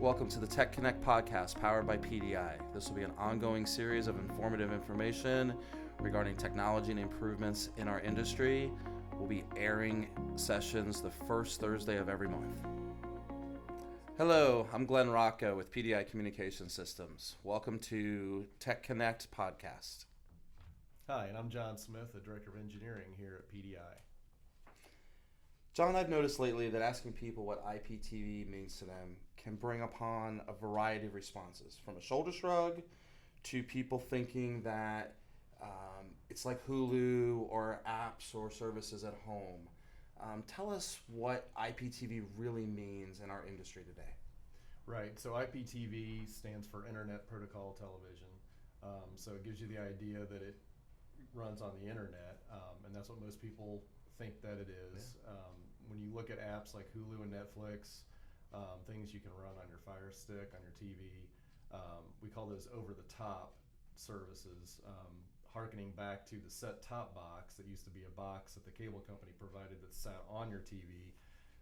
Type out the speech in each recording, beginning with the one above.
Welcome to the Tech Connect podcast powered by PDi. This will be an ongoing series of informative information regarding technology and improvements in our industry. We'll be airing sessions the first Thursday of every month. Hello, I'm Glen Rocco with PDi Communication Systems. Welcome to Tech Connect podcast. Hi, and I'm John Smith, the Director of Engineering here at PDi. John, I've noticed lately that asking people what IPTV means to them can bring upon a variety of responses, from a shoulder shrug to people thinking that it's like Hulu or apps or services at home. Tell us what IPTV really means in our industry today. Right, so IPTV stands for Internet Protocol Television. So it gives you the idea that it runs on the internet, and that's what most people think that it is. Yeah. When you look at apps like Hulu and Netflix, things you can run on your Fire Stick, on your TV, we call those over-the-top services, harkening back to the set-top box that used to be a box that the cable company provided that sat on your TV.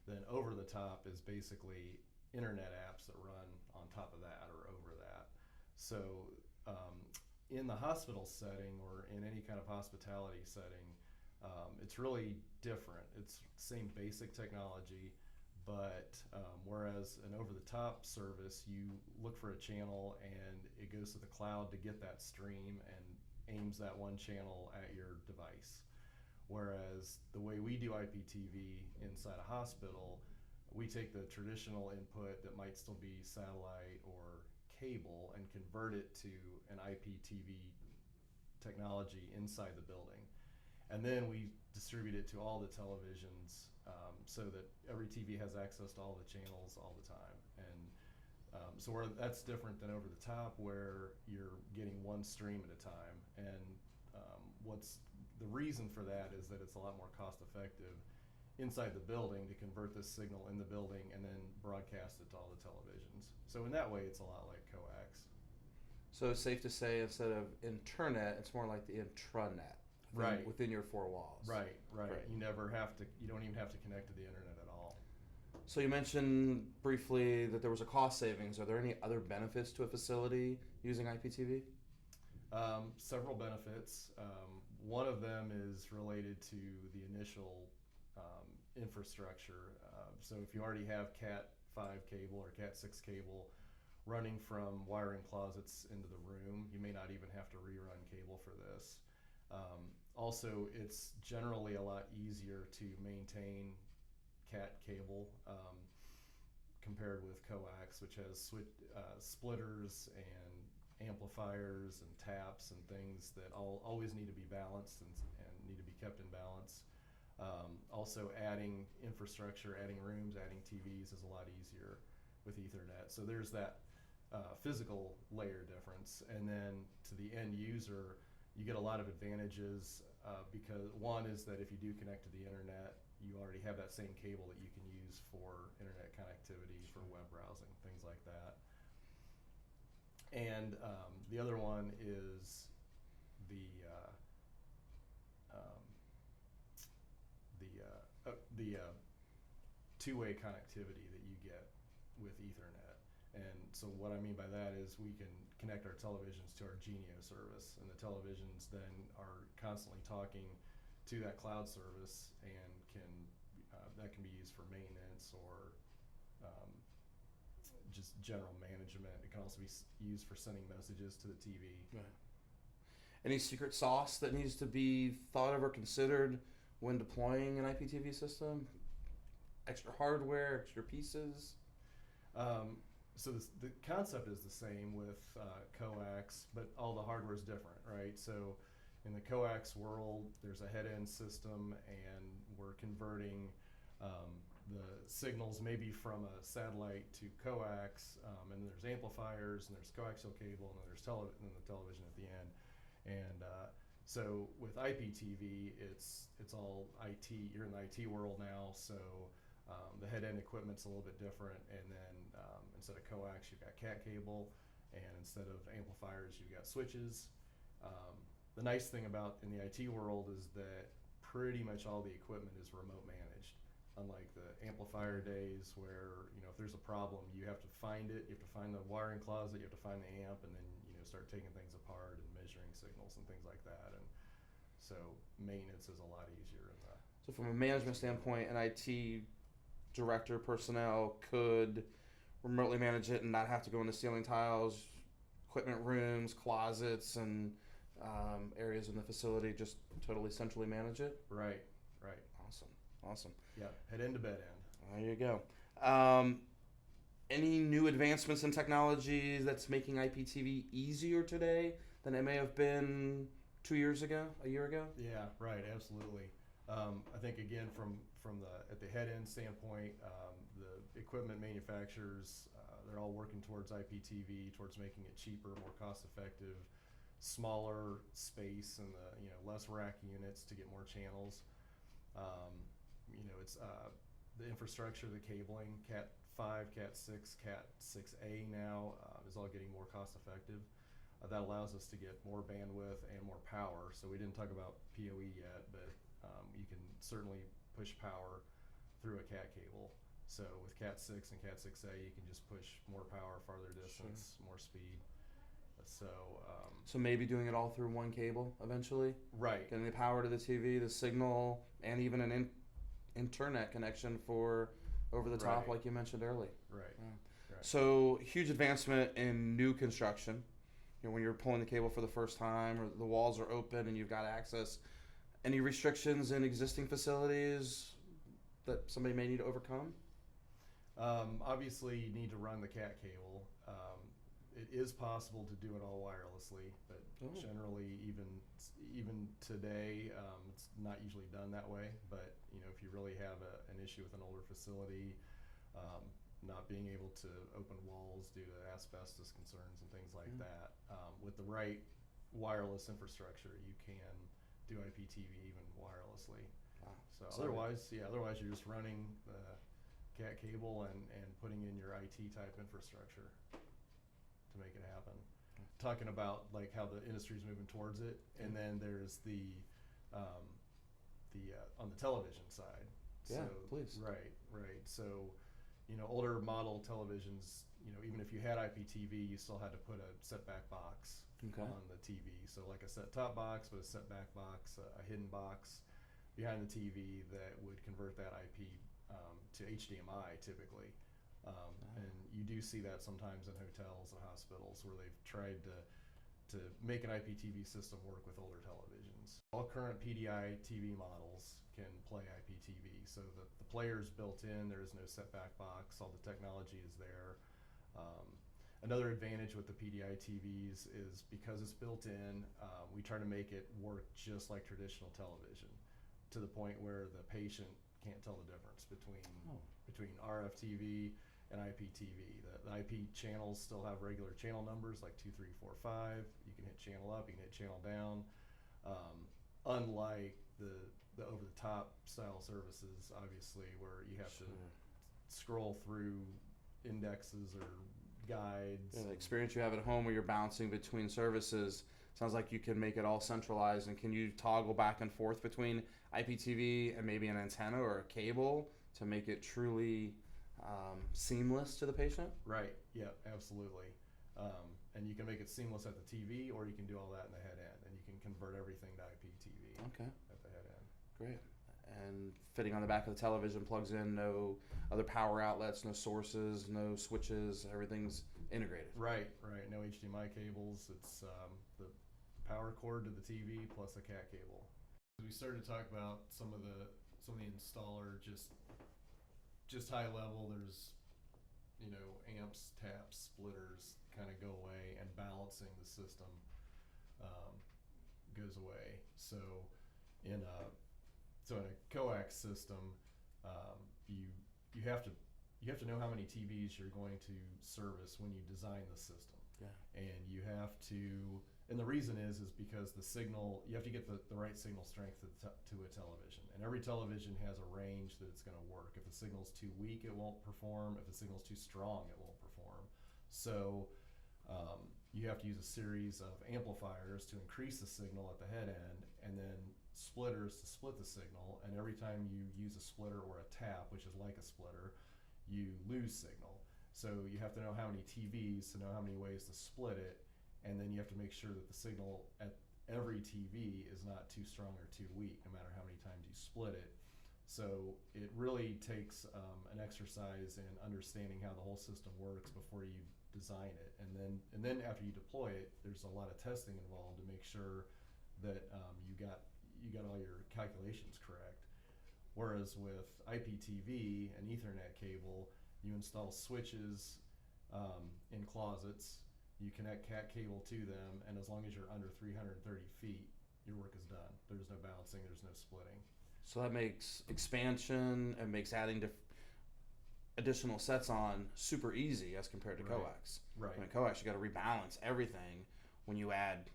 Then over-the-top is basically internet apps that run on top of that or over that. So in the hospital setting or in any kind of hospitality setting, it's really different. It's same basic technology, but whereas an over-the-top service, you look for a channel and it goes to the cloud to get that stream and aims that one channel at your device. Whereas the way we do IPTV inside a hospital, we take the traditional input that might still be satellite or cable and convert it to an IPTV technology inside the building. And then we distribute it to all the televisions so that every TV has access to all the channels all the time. And so that's different than over the top, where you're getting one stream at a time. And what's the reason for that is that it's a lot more cost effective inside the building to convert this signal in the building and then broadcast it to all the televisions. So in that way, it's a lot like coax. So it's safe to say instead of internet, it's more like the intranet. Right. Within your four walls. Right. You don't even have to connect to the internet at all. So you mentioned briefly that there was a cost savings. Are there any other benefits to a facility using IPTV? Several benefits. One of them is related to the initial infrastructure. So if you already have Cat 5 cable or Cat 6 cable running from wiring closets into the room, you may not even have to rerun cable for this. Also, it's generally a lot easier to maintain Cat cable compared with coax, which has splitters and amplifiers and taps and things that always need to be balanced and need to be kept in balance. Also, adding infrastructure, adding rooms, adding TVs is a lot easier with Ethernet. So there's that physical layer difference. And then to the end user, you get a lot of advantages because one is that if you do connect to the internet, you already have that same cable that you can use for internet connectivity, for web browsing, things like that. And the other one is the two-way connectivity that you get with Ethernet. And so what I mean by that is we can connect our televisions to our Genio service, and the televisions then are constantly talking to that cloud service, and that can be used for maintenance or just general management. It can also be used for sending messages to the TV. Right. Any secret sauce that needs to be thought of or considered when deploying an IPTV system? Extra hardware, extra pieces? So the concept is the same with coax, but all the hardware is different, right? So in the coax world, there's a head-end system, and we're converting the signals maybe from a satellite to coax, and there's amplifiers, and there's coaxial cable, and then there's the television at the end. And so with IPTV, it's all IT. You're in the IT world now, so the head-end equipment's a little bit different, and then instead of coax, you've got Cat cable, and instead of amplifiers, you've got switches. The nice thing about in the IT world is that pretty much all the equipment is remote managed. unlike the amplifier days where, if there's a problem, you have to find it, you have to find the wiring closet, you have to find the amp, and then, start taking things apart and measuring signals and things like that. And so maintenance is a lot easier in the. So from a management standpoint, an IT director, personnel could remotely manage it and not have to go into ceiling tiles, equipment rooms, closets, and areas in the facility, just totally centrally manage it. Right. Awesome. Yeah, head end to bed end. There you go. Any new advancements in technology that's making IPTV easier today than it may have been 2 years ago, a year ago? Yeah, right, absolutely. I think again from at the head end standpoint, the equipment manufacturers, they're all working towards IPTV, towards making it cheaper, more cost effective, smaller space, and less rack units to get more channels. It's the infrastructure, the cabling, Cat 5, Cat 6, Cat 6A now is all getting more cost effective. That allows us to get more bandwidth and more power. So we didn't talk about PoE yet, but you can certainly push power through a Cat cable. So with Cat 6 and Cat 6A, you can just push more power, farther distance, more speed. So maybe doing it all through one cable eventually? Right. Getting the power to the TV, the signal, and even an internet connection for over the top, like you mentioned earlier. Right. So huge advancement in new construction. When you're pulling the cable for the first time, or the walls are open and you've got access. Any restrictions in existing facilities that somebody may need to overcome? Obviously, you need to run the Cat cable. It is possible to do it all wirelessly, but generally, even today, it's not usually done that way. But if you really have an issue with an older facility, not being able to open walls due to asbestos concerns and things like that, with the right wireless infrastructure, you can do IPTV even wirelessly. Wow. So otherwise you're just running the Cat cable and putting in your IT type infrastructure to make it happen. Talking about like how the industry is moving towards it, and then there's the on the television side. Yeah, please. Right. So, older model televisions, even if you had IPTV, you still had to put a set-back box on the TV. So like a set-top box with a set-back box, a hidden box behind the TV that would convert that IP to HDMI typically. And you do see that sometimes in hotels and hospitals where they've tried to make an IPTV system work with older televisions. All current PDi TV models can play IPTV, so the player is built in, there is no set-back box, all the technology is there. Another advantage with the PDi TVs is because it's built in, we try to make it work just like traditional television, to the point where the patient can't tell the difference between RF TV and IPTV. The IP channels still have regular channel numbers like 2, 3, 4, 5. You can hit channel up, you can hit channel down. Unlike the over-the-top style services, obviously, where you have to scroll through indexes or guides. Yeah, the experience you have at home where you're bouncing between services, sounds like you can make it all centralized. And can you toggle back and forth between IPTV and maybe an antenna or a cable to make it truly seamless to the patient? Right. Yeah, absolutely. And you can make it seamless at the TV, or you can do all that in the head end, and you can convert everything to IPTV at the head end. Great. And fitting on the back of the television, plugs in, no other power outlets, no sources, no switches, everything's integrated. Right. No HDMI cables. It's the power cord to the TV plus a Cat cable. We started to talk about some of the installer just high level. There's amps, taps, splitters kind of go away, and balancing the system goes away. So in a coax system, you have to know how many TVs you're going to service when you design the system. Yeah. And you have to, and the reason is because the signal, you have to get the right signal strength to a television. And every television has a range that it's going to work. If the signal's too weak, it won't perform. If the signal's too strong, it won't perform. So you have to use a series of amplifiers to increase the signal at the head end, and then splitters to split the signal, and every time you use a splitter or a tap, which is like a splitter, you lose signal. So you have to know how many TVs to know how many ways to split it, and then you have to make sure that the signal at every TV is not too strong or too weak, no matter how many times you split it. So it really takes an exercise in understanding how the whole system works before you design it, and then after you deploy it, there's a lot of testing involved to make sure that you got all your calculations correct. Whereas with IPTV and Ethernet cable, you install switches in closets, you connect cat cable to them, and as long as you're under 330 feet, your work is done. There's no bouncing, there's no splitting. So that makes expansion and makes adding additional sets on super easy as compared to coax. Right. In coax, you got to rebalance everything when you add,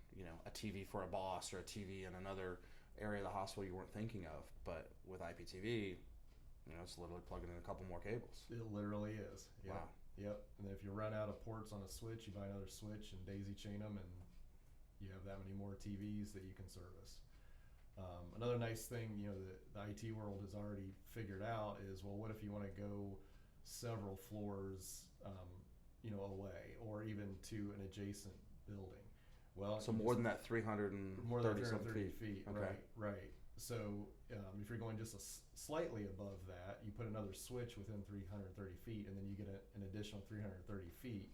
a TV for a boss or a TV in another area of the hospital you weren't thinking of. But with IPTV, it's literally plugging in a couple more cables. It literally is. Yep. Wow. Yep. And if you run out of ports on a switch, you buy another switch and daisy chain them, and you have that many more TVs that you can service. Another nice thing, the IT world has already figured out is, well, what if you want to go several floors, away, or even to an adjacent building? Well, so more than that 330 more than 330 feet. Okay. Right. So if you're going just slightly above that, you put another switch within 330 feet, and then you get an additional 330 feet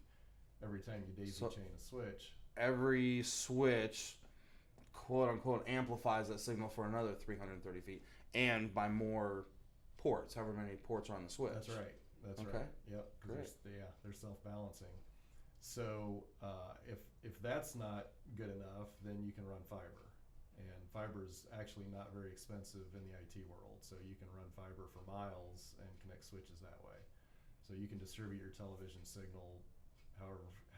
every time you daisy chain a switch. Every switch, quote unquote, amplifies that signal for another 330 feet, and by more ports, however many ports are on the switch. That's right. Right. Yep. Great. They're self-balancing. So if that's not good enough, then you can run fiber, and fiber is actually not very expensive in the IT world. So you can run fiber for miles and connect switches that way. So you can distribute your television signal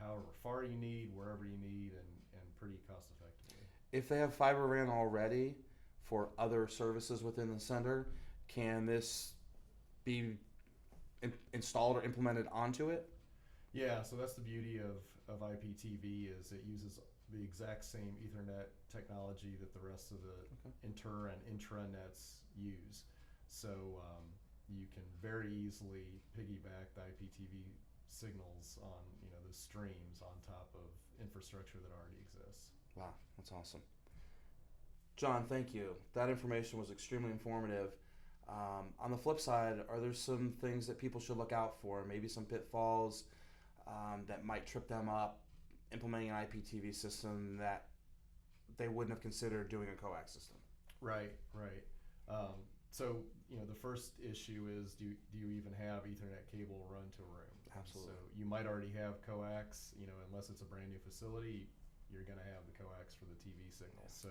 however far you need, wherever you need, and pretty cost effectively. If they have fiber ran already for other services within the center, can this be installed or implemented onto it? Yeah, so that's the beauty of IPTV, is it uses the exact same Ethernet technology that the rest of the inter and intranets use. So you can very easily piggyback the IPTV signals on those streams on top of infrastructure that already exists. Wow, that's awesome. John, thank you. That information was extremely informative. On the flip side, are there some things that people should look out for? Maybe some pitfalls that might trip them up implementing an IPTV system that they wouldn't have considered doing a coax system? Right. So the first issue is, do you even have Ethernet cable run to a room? Absolutely. So you might already have coax, unless it's a brand new facility, you're going to have the coax for the TV signal. Yeah. So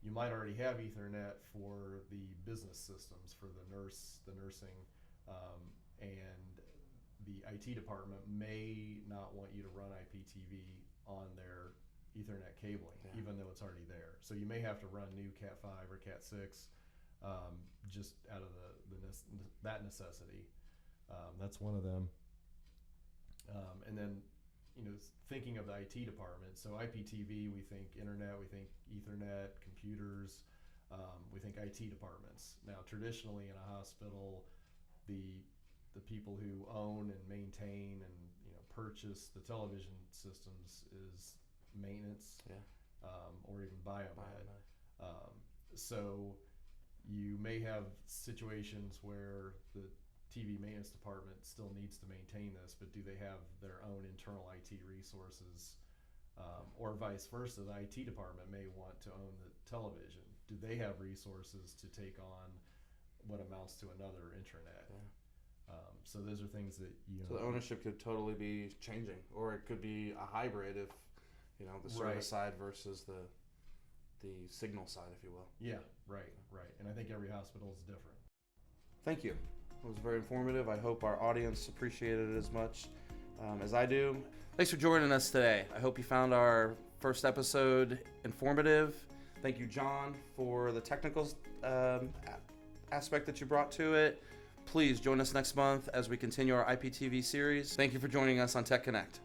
you might already have Ethernet for the business systems, for the nursing, and the IT department may not want you to run IPTV on their Ethernet cabling, even though it's already there. So you may have to run new Cat 5 or Cat 6 just out of that necessity. That's one of them. And then, thinking of the IT department, so IPTV, we think internet, we think Ethernet, computers, we think IT departments. Now, traditionally in a hospital, the people who own and maintain and purchase the television systems is maintenance, or even biomed. So you may have situations where the TV maintenance department still needs to maintain this, but do they have their own internal IT resources? Or vice versa, the IT department may want to own the television. Do they have resources to take on what amounts to another intranet? So those are things that So the ownership could totally be changing, or it could be a hybrid if the service side versus the signal side, if you will. Yeah, right. And I think every hospital is different. Thank you. It was very informative. I hope our audience appreciated it as much as I do. Thanks for joining us today. I hope you found our first episode informative. Thank you, John, for the technical aspect that you brought to it. Please join us next month as we continue our IPTV series. Thank you for joining us on Tech Connect.